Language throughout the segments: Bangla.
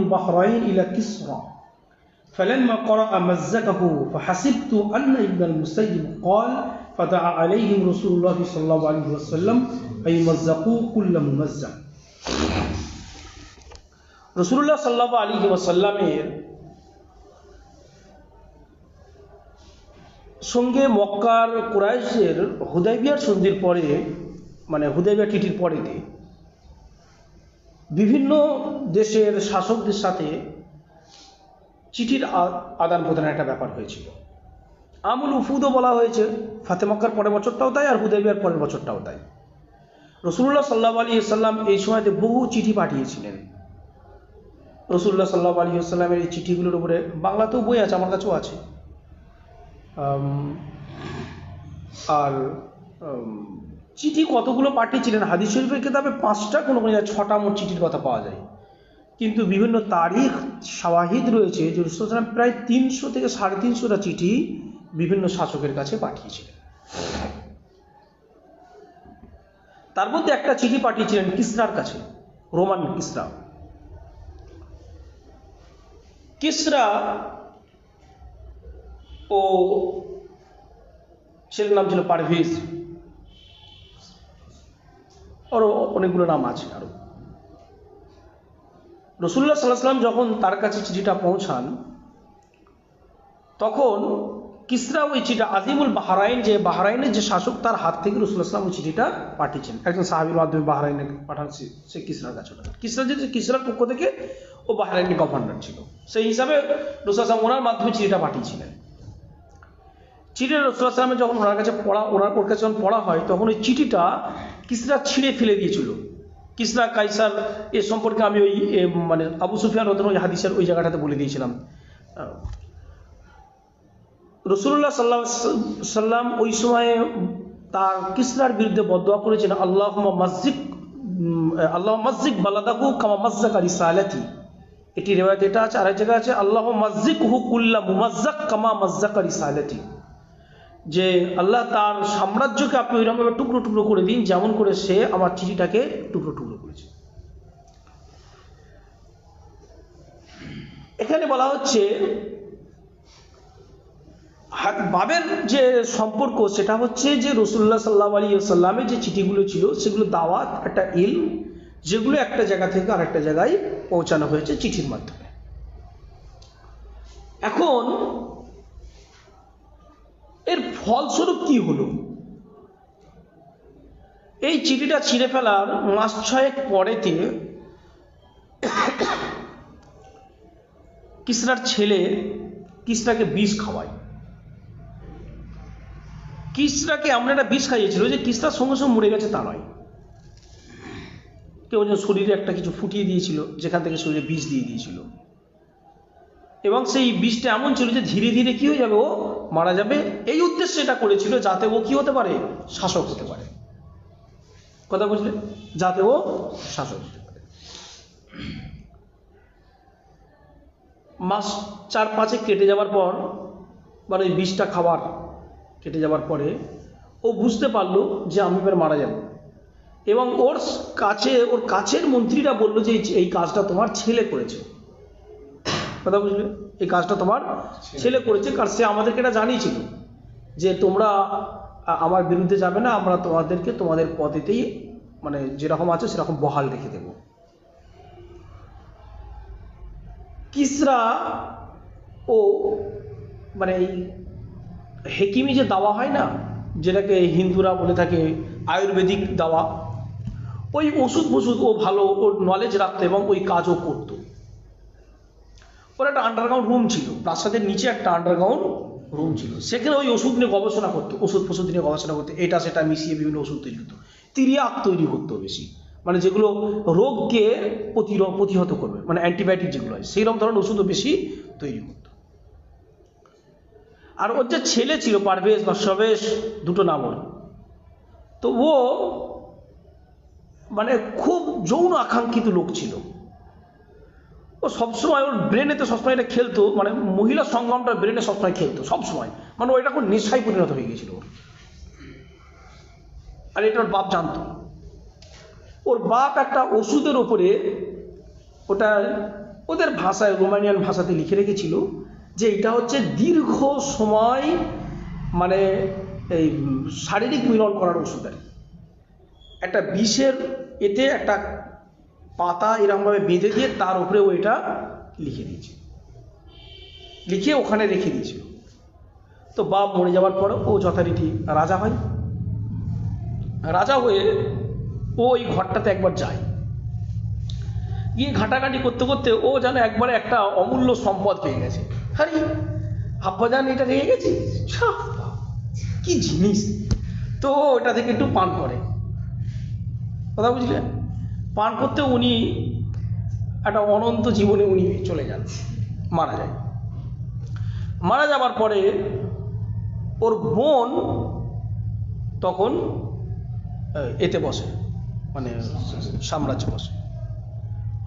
البحرين إلى كسرى فلما قرأ مزقه فحسبت أن ابن المسيب قال فدعا عليهم رسول الله صلى الله عليه وسلم أي مزقوا كل ممزق রাসূলুল্লাহ সাল্লাল্লাহু আলাইহি ওয়াসাল্লামের সঙ্গে মক্কার কুরাইশের হুদাইবিয়ার সন্ধির পরে, মানে হুদাইবিয়া ট্রিটির পরেতে বিভিন্ন দেশের শাসকদের সাথে চিঠির আদান প্রদানের একটা ব্যাপার হয়েছিল। আমুল উফুদও বলা হয়েছে, ফাতে মক্কার পরের বছরটাও তাই, আর হুদাইবিয়ার পরের বছরটাও তাই। রাসূলুল্লাহ সাল্লাল্লাহু আলাইহি ওয়াসাল্লাম এই সময়তে বহু চিঠি পাঠিয়েছিলেন। রাসূলুল্লাহ সাল্লাল্লাহু আলাইহি ওয়াসাল্লামের এই চিঠিগুলোর উপরে বাংলাতেও বই আছে, আমার কাছেও আছে। আর চিঠি কতগুলো পাঠিয়েছিলেন হাদিস শরীফের কিতাবে 5টা, কোনো কোনো জায়গায় 6টা মোট চিঠির কথা পাওয়া যায়। কিন্তু বিভিন্ন তারিখ শাওয়াহিদ রয়েছে যে রাসূল সাল্লাল্লাহু আলাইহি ওয়াসাল্লাম প্রায় 300 থেকে 350টা চিঠি বিভিন্ন শাসকের কাছে পাঠিয়েছিলেন। তার মধ্যে একটা চিঠি পাঠিয়েছিলেন কিসরার কাছে, রোমান কিসরা। কিসরা ও ছেলের নাম ছিল পারভেজ, আরও অনেকগুলো নাম আছে আরো। রাসূলুল্লাহ সাল্লাল্লাহু আলাইহি ওয়াসাল্লাম যখন তার কাছে চিঠিটা পৌঁছান, তখন কিসরা ওই চিঠিটা আজিমুল বাহরাইন, যে বাহরাইনের যে শাসক, তার হাত থেকে রাসূলুল্লাহ সাল্লাল্লাহু আলাইহি ওয়াসাল্লাম ওই চিঠিটা পাঠিয়েছেন। একজন সাহাবীর মাধ্যমে বাহরাইনে পাঠান, সে কিসরার কাছে। কিসরার পক্ষ থেকে ও বাহরাইনের গভর্নর ছিল, সেই হিসাবে রাসূলুল্লাহ সাল্লাল্লাহু আলাইহি ওয়াসাল্লাম ওনার মাধ্যমে চিঠিটা পাঠিয়েছিলেন। চিঠিটা রাসূলুল্লাহ সাল্লাল্লাহু আলাইহি ওয়াসাল্লাম যখন ওনার কাছে ওর কাছে যখন পড়া হয়, তখন ওই চিঠিটা কিসরা ছিঁড়ে ফেলে দিয়েছিল। কিসরা কাইসার এ সম্পর্কে আমি ওই মানে আবু সুফিয়ান রাদিয়াল্লাহু আনহু হাদিসের ওই জায়গাটাতে বলে দিয়েছিলাম। রাসূলুল্লাহ সাল্লাল্লাহু আলাইহি ওয়াসাল্লাম ওই সময়ে তার কিসরার বিরুদ্ধে বদদোয়া করেছেন, আল্লাহুম্মা মাজ্জিক বালাদাহু কামা মাজ্জাকা রিসালাতি। এটি রিওয়ায়াত এটা আছে, আর এক জায়গায় আছে আল্লাহুম্মা মাজ্জিকহু কুল্লা মুমাজ্জাক কামা মাজ্জাকা রিসালাতি, যে আল্লাহ তার সাম্রাজ্যকে আপনি ওইরকমভাবে টুকরো টুকরো করে দিন যেমন করে সে আমার চিঠিটাকে টুকরো টুকরো করেছে। এখানে বলা হচ্ছে বাবের যে সম্পর্ক, সেটা হচ্ছে যে রাসূলুল্লাহ সাল্লাল্লাহু আলাইহি ওয়াসাল্লামের যে চিঠিগুলো ছিল সেগুলো দাওয়াত, একটা ইলম, যেগুলো একটা জায়গা থেকে আরেকটা জায়গায় পৌঁছানো হয়েছে চিঠির মাধ্যমে। এখন এর ফলস্বরূপ কি হলো? এই চিঠিটা ছিঁড়ে ফেলার মাস 6 পরেতে কিসরার ছেলে কিসরাকে বিষ খাওয়ায়। কিসরাকে এমন একটা বিষ খাইয়েছিল যে কিসরার সঙ্গে সঙ্গে মরে গেছে তা নয়, কেউ যেন শরীরে একটা কিছু ফুটিয়ে দিয়েছিল, যেখান থেকে শরীরে বিষ দিয়ে দিয়েছিল, এবং সেই বিষটা এমন ছিল যে ধীরে ধীরে কি হয়ে যাবে, ও মারা যাবে। এই উদ্দেশ্যে এটা করেছিল যাতে ও কি হতে পারে, শাসক হতে পারে। কথা বুঝলে? যাতে ও শাসক হতে পারে। মাস 4-5 কেটে যাওয়ার পর, মানে ওই বিষটা খাবার কেটে যাওয়ার পরে ও বুঝতে পারলো যে আমি এবার মারা যাব, এবং ওর কাছের মন্ত্রীরা বললো যে এই কাজটা তোমার ছেলে করেছে। কথা বুঝলে? এই কাজটা তোমার ছেলে করেছে, কারণ সে আমাদেরকে এটা জানিয়েছিল যে তোমরা আমার বিরুদ্ধে যাবে না, আমরা তোমাদেরকে তোমাদের পথেতেই মানে যেরকম আছে সেরকম বহাল রেখে দেব। কিসরা ও মানে এই হেকিমি যে দাওয়া হয় না, যেটাকে হিন্দুরা বলে থাকে আয়ুর্বেদিক দাওয়া, ওই ওষুধ ও ভালো, ওর নলেজ রাখতো এবং ওই কাজও করতো। ওর একটা আন্ডারগ্রাউন্ড রুম ছিল, প্রাসাদের নিচে একটা আন্ডারগ্রাউন্ড রুম ছিল, সেখানে ওই ওষুধ নিয়ে গবেষণা করতো, ওষুধ নিয়ে গবেষণা করতো, এটা সেটা মিশিয়ে বিভিন্ন ওষুধ তৈরি করতো, তিরিয়াক তৈরি করতো বেশি, মানে যেগুলো রোগকে প্রতিহত করবে, মানে অ্যান্টিবায়োটিক যেগুলো হয় সেই রকম ধরনের ওষুধও বেশি তৈরি করতো। আর ওর যে ছেলে ছিল পারভেজ বা সবেশ, দুটো নাম ওর, তো ও মানে খুব যৌন আকাঙ্ক্ষিত লোক ছিল। ও সবসময় ওর ব্রেনেতে সবসময় এটা খেলতো, মানে মহিলা সংগ্রামটা ব্রেনে সবসময় খেলতো সবসময়, মানে ওইটা কোনো নেশায় পরিণত হয়ে গেছিল ওর। আর এটা ওর বাপ জানতো। ওর বাপ একটা ওষুধের ওপরে ওটা ওদের ভাষায়, রোমানিয়ান ভাষাতে লিখে রেখেছিল যে এটা হচ্ছে দীর্ঘ সময় মানে এই শারীরিক মিলন করার ওষুধ আর কি। একটা বিষের এতে একটা পাতা এরকমভাবে বেঁধে দিয়ে তার উপরে ওইটা লিখে দিয়েছে, লিখে ওখানে রেখে দিয়েছিল। তো বাপ মরে যাওয়ার পরে ও যথারীতি রাজা হয়। রাজা হয়ে ও ওই ঘরটাতে একবার যায়, গিয়ে ঘাটাঘাটি করতে করতে ও যেন একবারে একটা অমূল্য সম্পদ পেয়ে গেছে। আরে আব্বাজান এটা রেখে গেছি, কি জিনিস। তো ওটা থেকে একটু পান করে, কথা বুঝলেন? পান করতে উনি একটা অনন্ত জীবনে উনি চলে যান, মারা যায়। মারা যাবার পরে ওর বোন তখন এতে বসে, মানে সাম্রাজ্য বসে।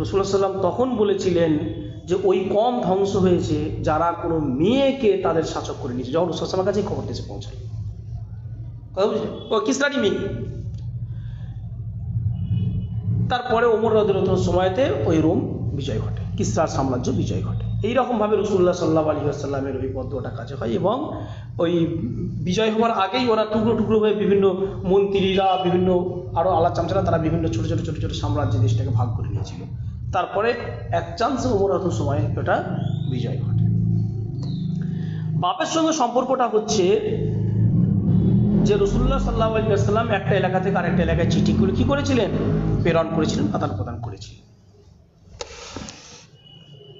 রাসূলুল্লাহ সাল্লাম তখন বলেছিলেন যে ওই কম ধ্বংস হয়েছে যারা কোনো মেয়েকে তাদের শাসক করে নিয়েছে, যখন রাসূলুল্লাহ সাল্লামের কাছে খবরটা এসে পৌঁছায়। কথা বুঝলেন? ও কিসরারই মেয়ে। তারপরে ওমর রাদিয়াল্লাহু আনহুর সময়তে ওই রোম বিজয় ঘটে, কিসরার সাম্রাজ্য বিজয় ঘটে। এইরকমভাবে রাসূলুল্লাহ সাল্লাল্লাহু আলাইহি ওয়াসাল্লামের ওই পদ্মটা কাজে হয়, এবং ওই বিজয় হওয়ার আগেই ওরা টুকরো টুকরো হয়ে বিভিন্ন মন্ত্রীরা, বিভিন্ন আরও আলা চামচারা, তারা বিভিন্ন ছোটো ছোটো ছোটো ছোটো সাম্রাজ্যে দেশটাকে ভাগ করে নিয়েছিল। তারপরে এক চান্সে ওমর রাদিয়াল্লাহু আনহুর সময় ওটা বিজয় ঘটে। বাপের সঙ্গে সম্পর্কটা হচ্ছে যে রাসূলুল্লাহ সাল্লাল্লাহু আলাইহি ওয়াসাল্লাম একটা এলাকা থেকে আরেকটা এলাকায় চিঠি করে কি করেছিলেন, প্রেরণ করেছিলেন, আদান প্রদান করেছিলেন।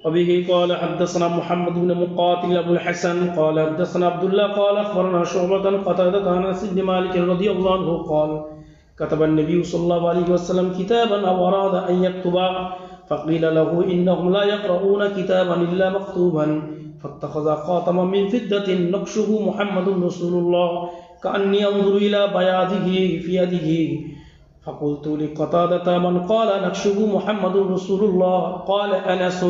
وبه قال حدثنا محمد بن مقاتل أبو الحسن قال حدثنا عبد الله قال أخبرنا شعبة قتادة عن أنس بن مالك رضي الله عنه قال كتب النبي صلى الله عليه وسلم كتابا أو أراد أن يكتبا فقيل له إنهم لا يقرؤون كتابا إلا مكتوبا فاتخذ خاتما من فضة نقشه محمد رسول الله كأني أنظر إلى بياضه في يده فقلت لقتادة من قال نقشه محمد رسول الله قال أنس।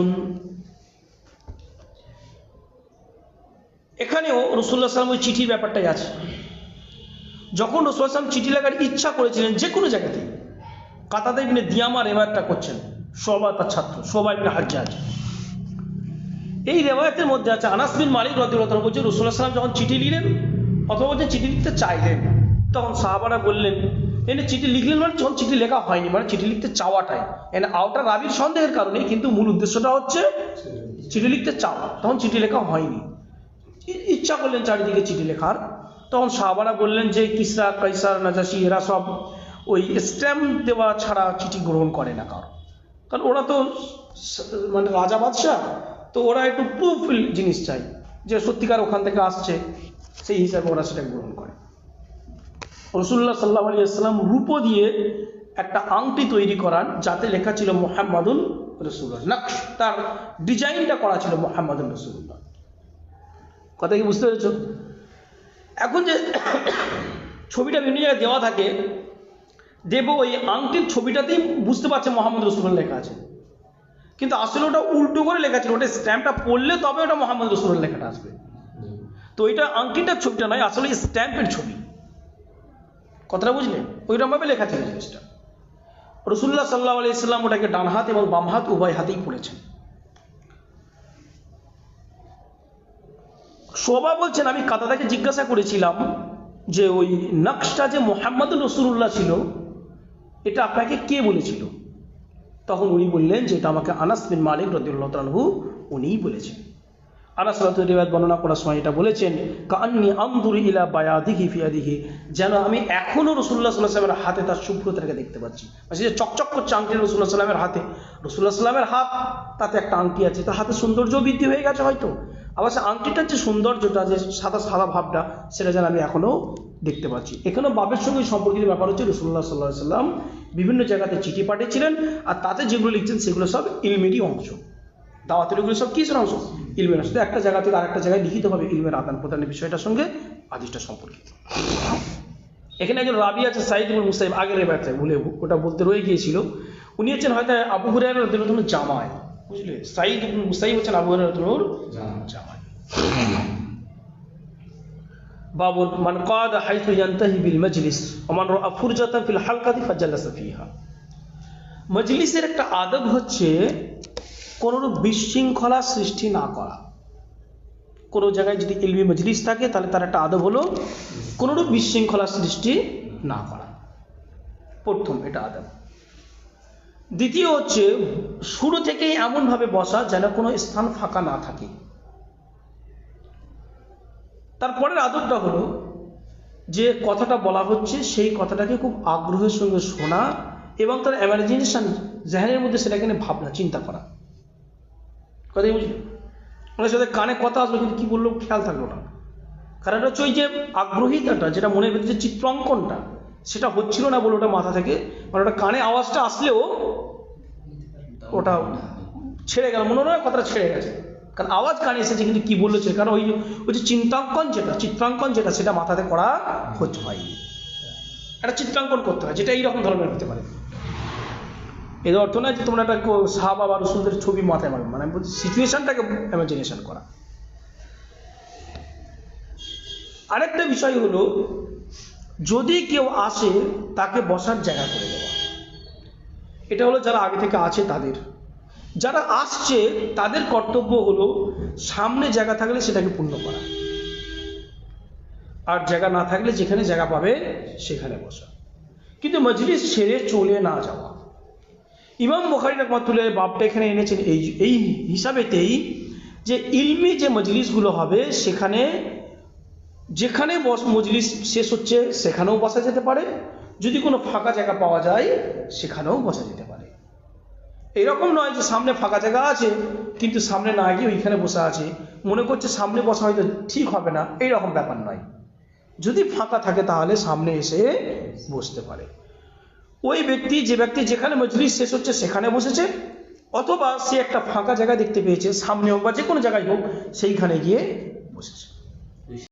এখানেও রাসূলুল্লাহ সাল্লাল্লাহু আলাইহি ওয়াসাল্লাম ওই চিঠির ব্যাপারটাই আছে। যখন রাসূলুল্লাহ সাল্লাল্লাহু আলাইহি ওয়াসাল্লাম চিঠি লেখার ইচ্ছা করেছিলেন যে কোনো জায়গাতে, কাতাদা ইবনে দিয়ামা রেওয়ায়াতটা করছেন, শুআবা তার ছাত্র শুআবা ইবনে হাজ্জাজ। এই রেওয়ায়াতের মধ্যে আছে আনাস বিন মালিক রাদিয়াল্লাহু তাআলা বলছেন রাসূলুল্লাহ সাল্লাল্লাহু আলাইহি ওয়াসাল্লাম যখন চিঠি লিখলেন অথবা বলছেন চিঠি লিখতে চাইলেন, তখন সাহাবারা বললেন এনে চিঠি লিখলেন, মানে যখন চিঠি লেখা হয়নি, মানে চিঠি লিখতে চাওয়াটাই এনে আউটার রাবির সন্দেহের কারণে, কিন্তু মূল উদ্দেশ্যটা হচ্ছে চিঠি লিখতে চাওয়া। তখন চিঠি লেখা হয়নি, ইচ্ছা করলেন চারিদিকে চিঠি লেখার। তখন সাহাবারা বললেন যে কিসরা, কাইসার, নাজাশি এরা সব ওই স্ট্যাম্প দেওয়া ছাড়া চিঠি গ্রহণ করে না কারণ ওরা তো মানে রাজা বাদশাহ, তো ওরা একটু প্রুফ জিনিস চাই যে সত্যিকার ওখান থেকে আসছে, সেই হিসাবে ওরা সেটা গ্রহণ করে। রাসূলুল্লাহ সাল্লাল্লাহু আলাইহি ওয়াসাল্লাম রূপো দিয়ে একটা আংটি তৈরি করান যাতে লেখা ছিল মুহাম্মাদুন রাসূলুল্লাহ, নকশ তার ডিজাইনটা করা ছিল মুহাম্মাদুন রাসূলুল্লাহ। কথা কি বুঝতে পেরেছ? এখন যে ছবিটা বিভিন্ন জায়গায় দেওয়া থাকে, দেব ওই আংটির ছবিটাতেই বুঝতে পারছে মোহাম্মদ রাসূলুল্লাহ লেখা আছে, কিন্তু আসলে ওটা উল্টো করে লেখা ছিল, ওটা স্ট্যাম্পটা পড়লে তবে ওটা মোহাম্মদ রাসূলুল্লাহ লেখাটা আসবে। তো ওইটা আংটিটার ছবিটা নয়, আসলে স্ট্যাম্পের ছবি। কথাটা বুঝলেন? ওইরকমভাবে লেখা ছিল জিনিসটা। রাসূলুল্লাহ সাল্লাল্লাহু আলাইহি ওয়াসাল্লাম ওটাকে ডান হাত এবং বাম হাত উভয় হাতেই পড়েছেন। শোভা বলছেন আমি কাতাদাকে জিজ্ঞাসা করেছিলাম যে ওই নকশটা যে মুহাম্মাদুর রাসূলুল্লাহ ছিল এটা আপনাকে কে বলেছিল? তখন উনি বললেন যে এটা আমাকে আনাস বিন মালিক রাদিয়াল্লাহু তাআলা আনহু উনিই বলেছেন। আনাস রাদিয়াল্লাহু রিওয়ায়াত বর্ণনা করার সময় এটা বলেছেন কাআন্নী আনজুরু ইলা বায়াদিহি ফি ইয়াদিহি, যেন আমি এখনো রাসূলুল্লাহ সাল্লাল্লাহু আলাইহি ওয়াসাল্লামের হাতে তার শুভ্রতাকে দেখতে পাচ্ছি। মানে যে চকচক করছে আংটি রাসূলুল্লাহ সাল্লাল্লাহু আলাইহি ওয়াসাল্লামের হাতে, রাসূলুল্লাহ সাল্লাল্লাহু আলাইহি ওয়াসাল্লামের হাত, তাতে একটা আংটি আছে, তার হাতে সৌন্দর্য বৃদ্ধি হয়ে গেছে হয়তো, আবার সে আংটিটার যে সৌন্দর্যটা, যে সাদা সাদা ভাবটা, সেটা যেন আমি এখনো দেখতে পাচ্ছি। এখানেও বাবের সঙ্গে সম্পর্কিত ব্যাপার হচ্ছে রাসূলুল্লাহ সাল্লাল্লাহু আলাইহি ওয়াসাল্লাম বিভিন্ন জায়গাতে চিঠি পাঠিয়েছিলেন, আর তাতে যেগুলো লিখছেন সেগুলো সব ইলমেরই অংশ। দাওয়াতের এগুলো সব কিসের অংশ? ইলমের অংশ। একটা জায়গা থেকে আরেকটা জায়গায় লিখিতভাবে ইলমের আদান প্রদানের বিষয়টার সঙ্গে হাদিসটা সম্পর্কিত। এখানে একজন রাবি আছে সাঈদ ইবনে মুসাইব, আগের ব্যাপারে ভুলে ওটা বলতে রয়ে গিয়েছিল, উনি হচ্ছেন হয়তো আবু হুরায়রা রাদিয়াল্লাহু আনহু জামায়, বুঝলে? সাঈদ ইবনে মুসাইব হচ্ছেন আবু হুরায়রা রাদিয়াল্লাহু আনহুর জামায়। বাবু মান কাদা হাইথু ইয়ানতাহি বিল মাজলিস ওয়া মান রাআ ফুরজাতান ফিল হালকাতি ফাজালাসা ফিহা। মজলিসের একটা আদব হচ্ছে কোনোরূপ বিশৃঙ্খলা সৃষ্টি না করা। কোনো জায়গায় যদি ইলমি মজলিস থাকে তাহলে তার একটা আদব হলো কোনোরূপ বিশৃঙ্খলা সৃষ্টি না করা, প্রথম এটা আদব। দ্বিতীয় হচ্ছে শুরু থেকেই এমনভাবে বসা যেন কোনো স্থান ফাঁকা না থাকে। তারপরের আদবটা হলো যে কথাটা বলা হচ্ছে সেই কথাটাকে খুব আগ্রহের সঙ্গে শোনা এবং তার ইমাজিনেশন জেহেনের মধ্যে সেটাকে নিয়ে ভাবনা চিন্তা করা। কথাই বুঝলি? ওনার সাথে কানে কথা আসলো কিন্তু কি বললো খেয়াল থাকলো না, কারণ হচ্ছে ওই যে আগ্রহীতাটা, যেটা মনের ভিতরে যে চিত্রাঙ্কনটা সেটা হচ্ছিল না বলে ওটা মাথা থেকে, মানে ওটা কানে আওয়াজটা আসলেও ওটা ছেড়ে গেল, মনে হয় কথাটা ছেড়ে গেছে, কারণ আওয়াজ কানে এসেছে কিন্তু কি বললো সে, কারণ ওই যে চিন্তাঙ্কন যেটা, চিত্রাঙ্কন যেটা, সেটা মাথাতে করা হচ্ছে হয়নি। একটা চিত্রাঙ্কন করতে হয় যেটা এইরকম ধরনের হতে পারে। এর অর্থ নয় যে তোমরা একটা সাহাবা বা রাসূলদের ছবি মাথায় মারবে, মানে সিচুয়েশনটাকে ইমাজিনেশন করা। আরেকটা বিষয় হলো যদি কেউ আসে তাকে বসার জায়গা করে দেওয়া। এটা হলো যারা আগে থেকে আছে তাদের। যারা আসছে তাদের কর্তব্য হলো সামনে জায়গা থাকলে সেটাকে পূর্ণ করা, আর জায়গা না থাকলে যেখানে জায়গা পাবে সেখানে বসা, কিন্তু মজলিস ছেড়ে চলে না যাওয়া। ইমাম বুখারী রাহমাতুল্লাহ বাবটা এখানে এনেছেন এই হিসাবেতেই যে ইলমি যে মজলিসগুলো হবে সেখানে যেখানে মজলিস শেষ হচ্ছে সেখানেও বসা যেতে পারে, যদি কোনো ফাঁকা জায়গা পাওয়া যায় সেখানেও বসা যেতে পারে। এরকম নয় যে সামনে ফাঁকা জায়গা আছে কিন্তু সামনে না গিয়ে ওইখানে বসা আছে, মনে করছে সামনে বসা হয়তো ঠিক হবে না, এইরকম ব্যাপার নয়। যদি ফাঁকা থাকে তাহলে সামনে এসে বসতে পারে। ওই ব্যক্তি যে ব্যক্তি যেখানে মজলিস শেষ হচ্ছে সেখানে বসেছে, অথবা সে একটা ফাঁকা জায়গা দেখতে পেয়েছে সামনে হোক বা যে কোনো জায়গায় হোক সেইখানে গিয়ে বসেছে।